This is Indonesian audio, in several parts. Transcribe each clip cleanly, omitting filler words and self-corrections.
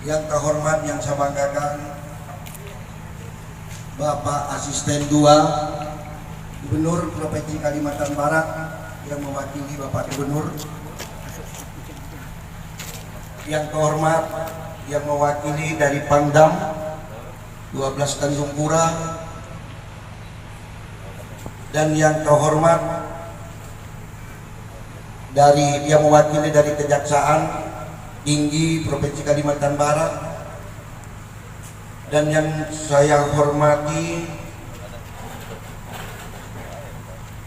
Yang terhormat yang saya banggakan Bapak Asisten 2 Gubernur Provinsi Kalimantan Barat yang mewakili Bapak Gubernur. Yang terhormat yang mewakili dari Pangdam 12 Tanjung Pura, dan yang terhormat yang mewakili dari Kejaksaan Tinggi Provinsi Kalimantan Barat, dan yang saya hormati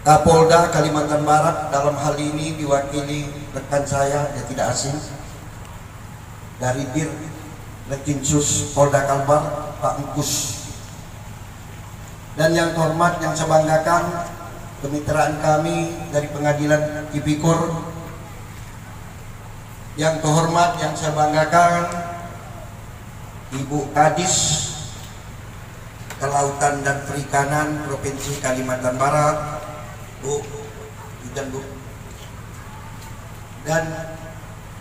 Kapolda Kalimantan Barat, dalam hal ini diwakili rekan saya yang tidak asing dari Dir Lekinsus Polda Kalbar, Pak Engkus. Dan yang terhormat yang saya banggakan kemitraan kami dari Pengadilan Tipikor. Yang terhormat yang saya banggakan Ibu Kadis Kelautan dan Perikanan Provinsi Kalimantan Barat, Bu, izin Bu. Dan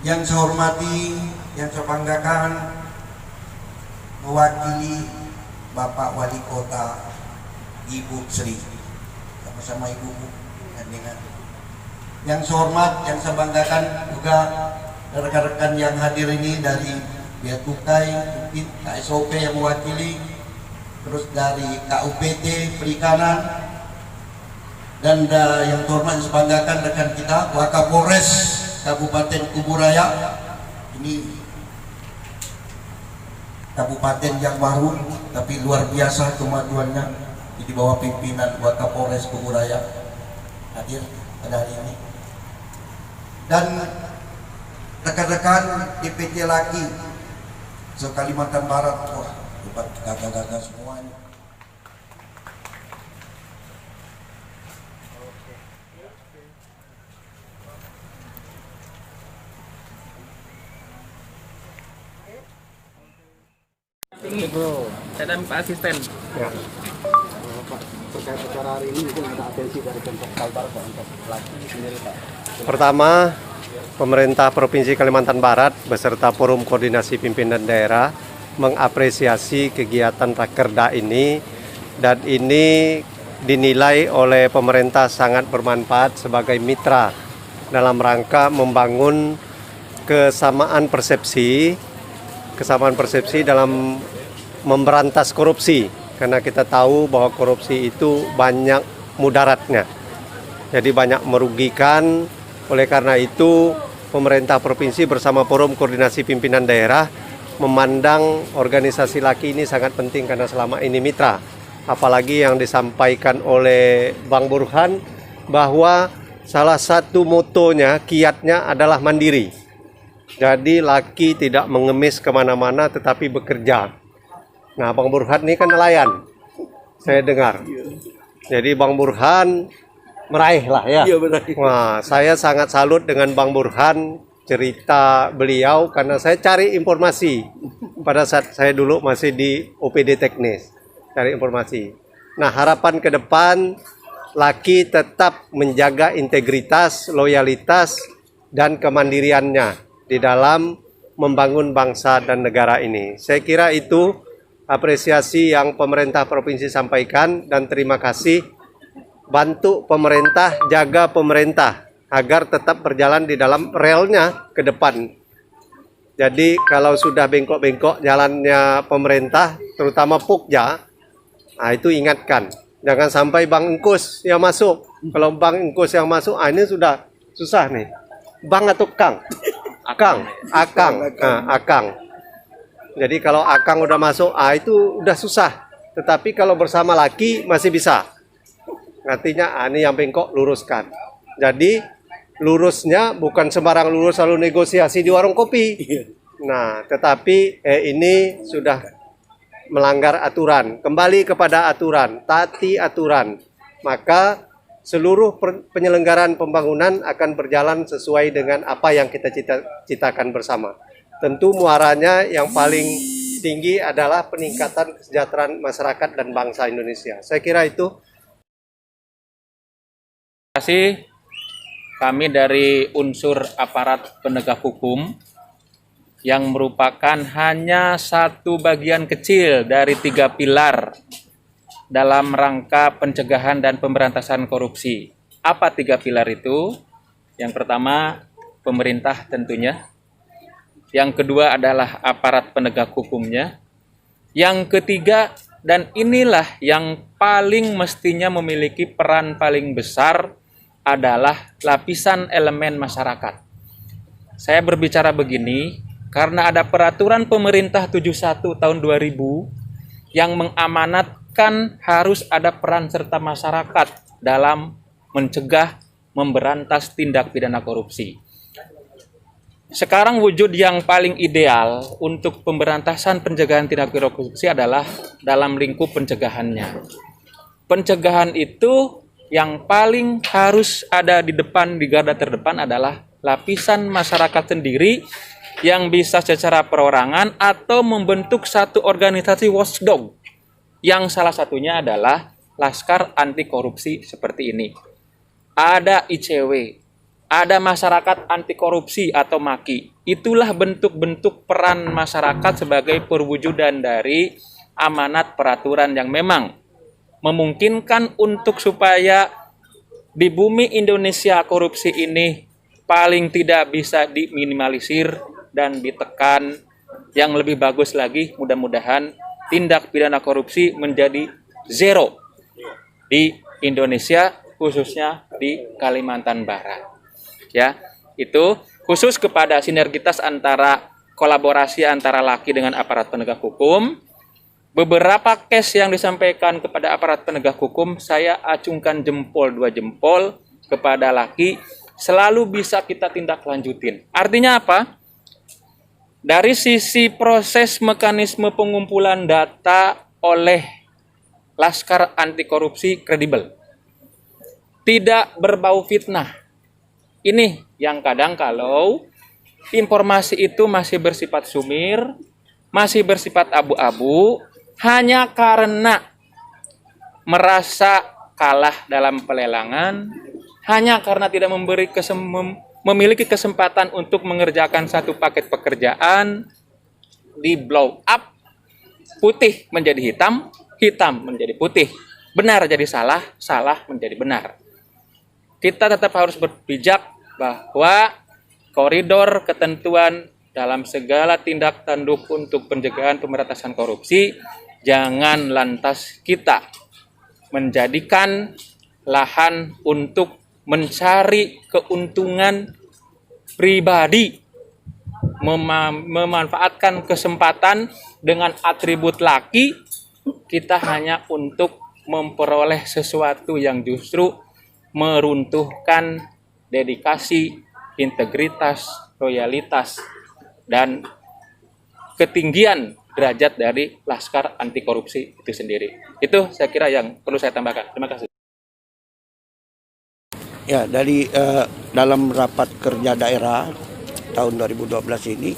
yang saya hormati, yang saya banggakan mewakili Bapak Wali Kota Ibu Sri, sama-sama Ibu dengan yang saya hormat, yang saya banggakan juga rekan-rekan yang hadir ini dari Bea Cukai, UPIT, KSOP yang mewakili, terus dari KUPT Perikanan, dan yang terhormat yang saya banggakan rekan kita Wakapolres Kabupaten Kuburaya. Ini kabupaten yang baru tapi luar biasa kemajuannya, di bawah pimpinan Wakapolres Kuburaya hadir pada hari ini. Dan rekan-rekan DPT Laki se-Kalimantan Barat, wah hebat, gagah-gagah semuanya. Ini bro, saya dan Pak Asisten. Ya. Pak, terkait acara hari ini mungkin ada atensi dari Pemkot Kalbar untuk Laki sendiri Pak. Pertama, pemerintah Provinsi Kalimantan Barat beserta Forum Koordinasi Pimpinan Daerah mengapresiasi kegiatan Rakerda ini, dan ini dinilai oleh pemerintah sangat bermanfaat sebagai mitra dalam rangka membangun kesamaan persepsi dalam memberantas korupsi, karena kita tahu bahwa korupsi itu banyak mudaratnya, jadi banyak merugikan. Oleh karena itu pemerintah provinsi bersama Forum Koordinasi Pimpinan Daerah memandang organisasi Laki ini sangat penting karena selama ini mitra. Apalagi yang disampaikan oleh Bang Burhan bahwa salah satu motonya, kiatnya adalah mandiri. Jadi Laki tidak mengemis kemana-mana tetapi bekerja. Nah, Bang Burhan ini kan nelayan, saya dengar. Jadi Bang Burhan meraih lah ya. Wah, saya sangat salut dengan Bang Burhan, cerita beliau, karena saya cari informasi pada saat saya dulu masih di OPD teknis, cari informasi. Nah, harapan ke depan Laki tetap menjaga integritas, loyalitas, dan kemandiriannya di dalam membangun bangsa dan negara ini. Saya kira itu apresiasi yang pemerintah provinsi sampaikan, dan terima kasih. Bantu pemerintah, jaga pemerintah agar tetap berjalan di dalam relnya ke depan. Jadi kalau sudah bengkok-bengkok jalannya pemerintah, terutama Pokja, nah itu ingatkan. Jangan sampai Bang Engkus yang masuk. Kalau Bang Engkus yang masuk, ini sudah susah nih. Bang atau Kang? Akang. Jadi kalau Akang udah masuk, itu udah susah. Tetapi kalau bersama Laki masih bisa. Artinya ini yang bengkok luruskan. Jadi lurusnya bukan sembarang lurus lalu negosiasi di warung kopi. Nah, tetapi ini sudah melanggar aturan. Kembali kepada aturan, taati aturan. Maka seluruh penyelenggaraan pembangunan akan berjalan sesuai dengan apa yang kita citakan bersama. Tentu muaranya yang paling tinggi adalah peningkatan kesejahteraan masyarakat dan bangsa Indonesia. Saya kira itu. Terima kasih. Kami dari unsur aparat penegak hukum yang merupakan hanya satu bagian kecil dari 3 pilar dalam rangka pencegahan dan pemberantasan korupsi. Apa 3 pilar itu? Yang pertama, pemerintah tentunya. Yang kedua adalah aparat penegak hukumnya. Yang ketiga, dan inilah yang paling mestinya memiliki peran paling besar, adalah lapisan elemen masyarakat. Saya berbicara begini karena ada peraturan pemerintah 71 tahun 2000 yang mengamanatkan harus ada peran serta masyarakat dalam mencegah, memberantas tindak pidana korupsi. Sekarang wujud yang paling ideal untuk pemberantasan pencegahan tindak pidana korupsi adalah dalam lingkup pencegahannya. Pencegahan itu yang paling harus ada di depan, di garda terdepan adalah lapisan masyarakat sendiri yang bisa secara perorangan atau membentuk satu organisasi watchdog yang salah satunya adalah Laskar Anti Korupsi seperti ini. Ada ICW, ada masyarakat anti korupsi atau MAKI. Itulah bentuk-bentuk peran masyarakat sebagai perwujudan dari amanat peraturan yang memang memungkinkan untuk supaya di bumi Indonesia korupsi ini paling tidak bisa diminimalisir dan ditekan. Yang lebih bagus lagi, mudah-mudahan tindak pidana korupsi menjadi zero di Indonesia, khususnya di Kalimantan Barat. Ya, itu khusus kepada sinergitas antara kolaborasi antara LAKI dengan aparat penegak hukum. Beberapa case yang disampaikan kepada aparat penegak hukum, saya acungkan jempol 2 jempol kepada LAKI, selalu bisa kita tindak lanjutin. Artinya apa? Dari sisi proses mekanisme pengumpulan data oleh Laskar Anti Korupsi kredibel. Tidak berbau fitnah. Ini yang kadang kalau informasi itu masih bersifat sumir, masih bersifat abu-abu, hanya karena merasa kalah dalam pelelangan, hanya karena tidak memiliki kesempatan untuk mengerjakan satu paket pekerjaan, di blow up, putih menjadi hitam, hitam menjadi putih, benar jadi salah, salah menjadi benar. Kita tetap harus berpijak bahwa koridor ketentuan dalam segala tindak tanduk untuk pencegahan pemberantasan korupsi, jangan lantas kita menjadikan lahan untuk mencari keuntungan pribadi, memanfaatkan kesempatan dengan atribut LAKI, kita hanya untuk memperoleh sesuatu yang justru meruntuhkan dedikasi, integritas, loyalitas, dan ketinggian derajat dari Laskar Anti Korupsi itu sendiri. Itu saya kira yang perlu saya tambahkan. Terima kasih. Ya, dari dalam rapat kerja daerah tahun 2012 ini,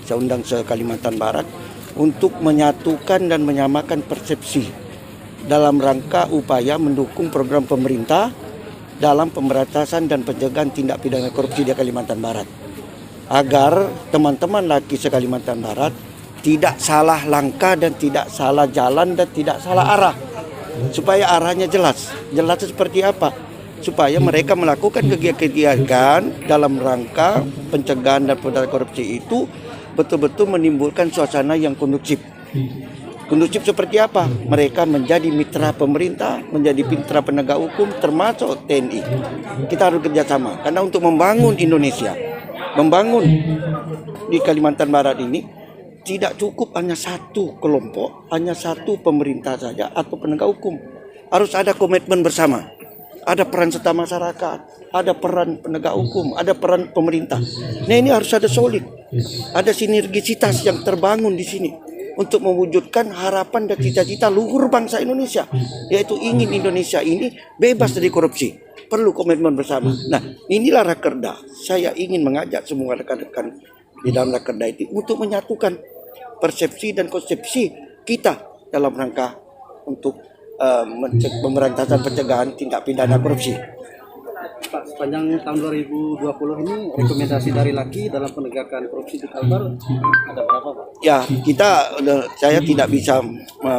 saya undang se Kalimantan Barat untuk menyatukan dan menyamakan persepsi dalam rangka upaya mendukung program pemerintah dalam pemberantasan dan pencegahan tindak pidana korupsi di Kalimantan Barat. Agar teman-teman LAKI se Kalimantan Barat tidak salah langkah dan tidak salah jalan dan tidak salah arah. Supaya arahnya jelas. Jelasnya seperti apa? Supaya mereka melakukan kegiatan dalam rangka pencegahan dan pemberantasan korupsi itu betul-betul menimbulkan suasana yang kondusif. Kondusif seperti apa? Mereka menjadi mitra pemerintah, menjadi mitra penegak hukum, termasuk TNI. Kita harus kerjasama, karena untuk membangun Indonesia, membangun di Kalimantan Barat ini, tidak cukup hanya satu kelompok, hanya satu pemerintah saja atau penegak hukum. Harus ada komitmen bersama. Ada peran serta masyarakat, ada peran penegak hukum, ada peran pemerintah. Nah, ini harus ada solid, ada sinergisitas yang terbangun di sini untuk mewujudkan harapan dan cita-cita luhur bangsa Indonesia, yaitu ingin Indonesia ini bebas dari korupsi. Perlu komitmen bersama. Nah, inilah Rakerda. Saya ingin mengajak semua rekan-rekan di dalam Rakerda itu untuk menyatukan persepsi dan konsepsi kita dalam rangka untuk pemberantasan pencegahan tindak pidana korupsi. Pak, sepanjang tahun 2020 ini rekomendasi dari LAKI dalam penegakan korupsi di Kalbar ada berapa, Pak? Ya, saya tidak bisa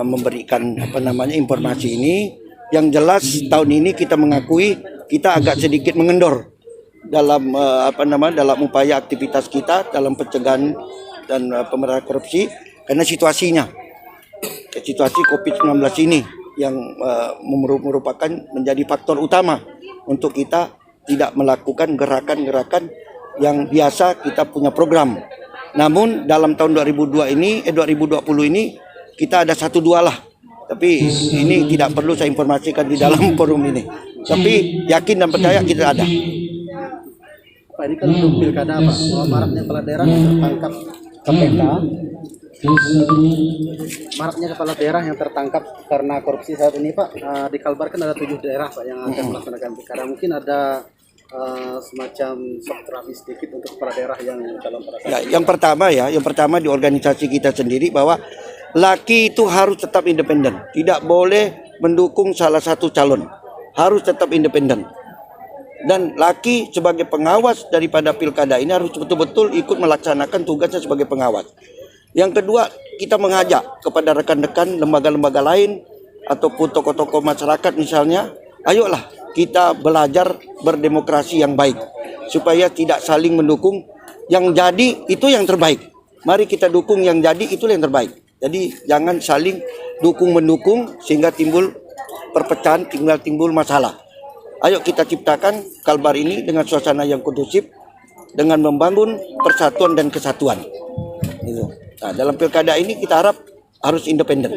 memberikan informasi ini. Yang jelas tahun ini kita mengakui kita agak sedikit mengendor dalam dalam upaya aktivitas kita dalam pencegahan dan pemberantasan korupsi karena situasi COVID-19 ini yang merupakan menjadi faktor utama untuk kita tidak melakukan gerakan-gerakan yang biasa kita punya program. Namun dalam tahun 2020 ini kita ada 1-2 lah. Tapi ini tidak perlu saya informasikan di dalam forum ini. Tapi yakin dan percaya kita ada. Pak, ini kan untuk pilkada, Pak, maraknya kepala daerah yang tertangkap KPK. Maraknya kepala daerah yang tertangkap karena korupsi saat ini, Pak, di Kalbar kan ada 7 daerah, Pak, yang akan melaksanakan pilkada. Mungkin ada semacam shock terapi sedikit untuk kepala daerah yang dalam perasaan. Ya, yang pertama di organisasi kita sendiri bahwa LAKI itu harus tetap independen, tidak boleh mendukung salah satu calon, harus tetap independen. Dan LAKI sebagai pengawas daripada pilkada ini harus betul-betul ikut melaksanakan tugasnya sebagai pengawas. Yang kedua, kita mengajak kepada rekan-rekan lembaga-lembaga lain ataupun tokoh-tokoh masyarakat misalnya, ayolah kita belajar berdemokrasi yang baik supaya tidak saling mendukung. Yang jadi itu yang terbaik. Mari kita dukung yang jadi itu yang terbaik. Jadi jangan saling dukung-mendukung sehingga timbul perpecahan, timbul masalah. Ayo kita ciptakan Kalbar ini dengan suasana yang kondusif, dengan membangun persatuan dan kesatuan. Gitu. Nah, dalam pilkada ini kita harap harus independen.